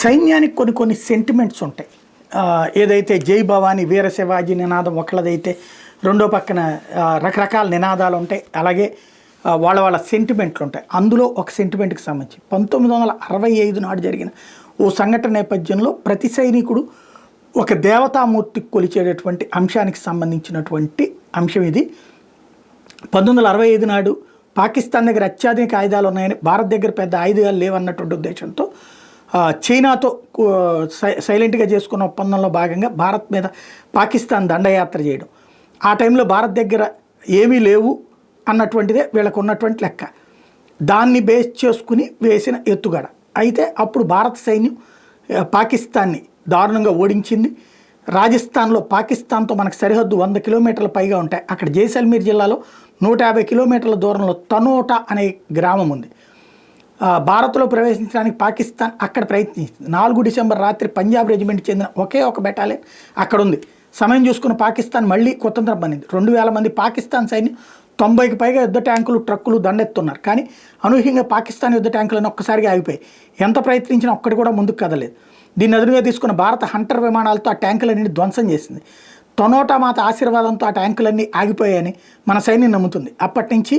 సైన్యానికి కొన్ని కొన్ని సెంటిమెంట్స్ ఉంటాయి. ఏదైతే జై భవానీ వీర శివాజీ నినాదం ఒకళ్ళదైతే రెండో పక్కన రకరకాల నినాదాలు ఉంటాయి. అలాగే వాళ్ళ సెంటిమెంట్లు ఉంటాయి. అందులో ఒక సెంటిమెంట్కి సంబంధించి 1965 నాడు జరిగిన ఓ సంఘటన నేపథ్యంలో ప్రతి సైనికుడు ఒక దేవతామూర్తికి కొలిచేటటువంటి అంశానికి సంబంధించినటువంటి అంశం ఇది. 1965 నాడు పాకిస్తాన్ దగ్గర అత్యాధునిక ఆయుధాలు ఉన్నాయని, భారత్ దగ్గర పెద్ద ఆయుధాలు లేవన్నటువంటి ఉద్దేశంతో చైనాతో సైలెంట్గా చేసుకున్న ఒప్పందంలో భాగంగా భారత్ మీద పాకిస్తాన్ దండయాత్ర చేయడం. ఆ టైంలో భారత్ దగ్గర ఏమీ లేవు అన్నటువంటిదే వీళ్ళకు ఉన్నటువంటి లెక్క. దాన్ని బేస్ చేసుకుని వేసిన ఎత్తుగడ. అయితే అప్పుడు భారత సైన్యం పాకిస్తాన్ని దారుణంగా ఓడించింది. రాజస్థాన్లో పాకిస్తాన్తో మనకు సరిహద్దు 100 కిలోమీటర్ల పైగా ఉంటాయి. అక్కడ జైసల్మీర్ జిల్లాలో 150 కిలోమీటర్ల దూరంలో తనోటా అనే గ్రామం ఉంది. భారత్లో ప్రవేశించడానికి పాకిస్తాన్ అక్కడ ప్రయత్నించింది. 4 డిసెంబర్ రాత్రి పంజాబ్ రెజిమెంట్ చెందిన ఒకే ఒక బెటాలియన్ అక్కడ ఉంది. సమయం చూసుకున్న పాకిస్తాన్ మళ్ళీ కుతంత్రం పన్నింది. 2000 మంది పాకిస్తాన్ సైన్యం 90కి పైగా యుద్ధ ట్యాంకులు ట్రక్కులు దండెత్తున్నారు. కానీ అనూహ్యంగా పాకిస్తాన్ యుద్ధ ట్యాంకులను ఒక్కసారిగా ఆగిపోయాయి. ఎంత ప్రయత్నించినా ఒక్కటి కూడా ముందుకు కదలేదు. దీన్ని ఎదురుగా తీసుకున్న భారత హంటర్ విమానాలతో ఆ ట్యాంకులన్నీ ధ్వంసం చేసింది. తనోటా మాత ఆశీర్వాదంతో ఆ ట్యాంకులన్నీ ఆగిపోయాయని మన సైన్యం నమ్ముతుంది. అప్పటి నుంచి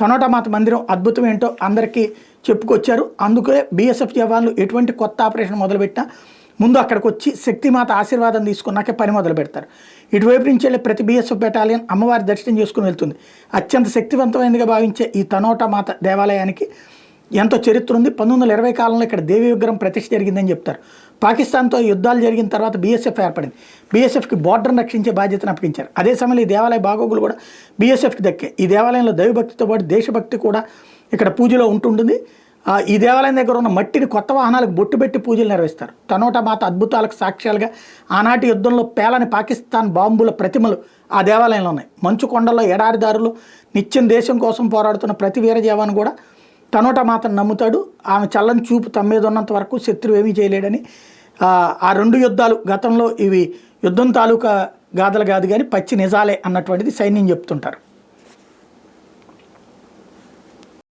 తనోటా మాత మందిరం అద్భుతం ఏంటో అందరికీ చెప్పుకొచ్చారు. అందుకే బీఎస్ఎఫ్ జవాన్లు ఎటువంటి కొత్త ఆపరేషన్ మొదలుపెట్టినా ముందు అక్కడికి వచ్చి శక్తిమాత ఆశీర్వాదం తీసుకున్నాకే పని మొదలు పెడతారు. ఇటువైపు నుంచి వెళ్ళి ప్రతి బీఎస్ఎఫ్ బెటాలియన్ అమ్మవారి దర్శనం చేసుకుని వెళ్తుంది. అత్యంత శక్తివంతమైనదిగా భావించే ఈ తనోటా మాత దేవాలయానికి ఎంతో చరిత్ర ఉంది. 1920 కాలంలో ఇక్కడ దేవి విగ్రహం ప్రతిష్ఠ జరిగిందని చెప్తారు. పాకిస్తాన్తో యుద్ధాలు జరిగిన తర్వాత బీఎస్ఎఫ్ ఏర్పడింది. బీఎస్ఎఫ్కి బార్డర్ని రక్షించే బాధ్యతను అప్పగించారు. అదే సమయంలో ఈ దేవాలయ బాగోగులు కూడా బీఎస్ఎఫ్కి దక్కే. ఈ దేవాలయంలో దైవభక్తితో పాటు దేశభక్తి కూడా ఇక్కడ పూజలో ఉంటుంటుంది. ఈ దేవాలయం దగ్గర ఉన్న మట్టిని కొత్త వాహనాలకు బొట్టు పెట్టి పూజలు నిర్వహిస్తారు. తనోటా మాత అద్భుతాలకు సాక్ష్యాలుగా ఆనాటి యుద్ధంలో పేలని పాకిస్తాన్ బాంబుల ప్రతిమలు ఆ దేవాలయంలో ఉన్నాయి. మంచు కొండల్లో ఎడారిదారులు నిత్యం దేశం కోసం పోరాడుతున్న ప్రతి వీర జవాన్ కూడా తనోటా మాతను నమ్ముతాడు. ఆమె చల్లని చూపు తమ మీద ఉన్నంత వరకు శత్రువు ఏమీ చేయలేడని. ఆ 2 యుద్ధాలు గతంలో ఇవి యుద్ధం తాలూకా గాథలు కాదు కానీ పచ్చి నిజాలే అన్నటువంటిది సైన్యం చెప్తుంటారు.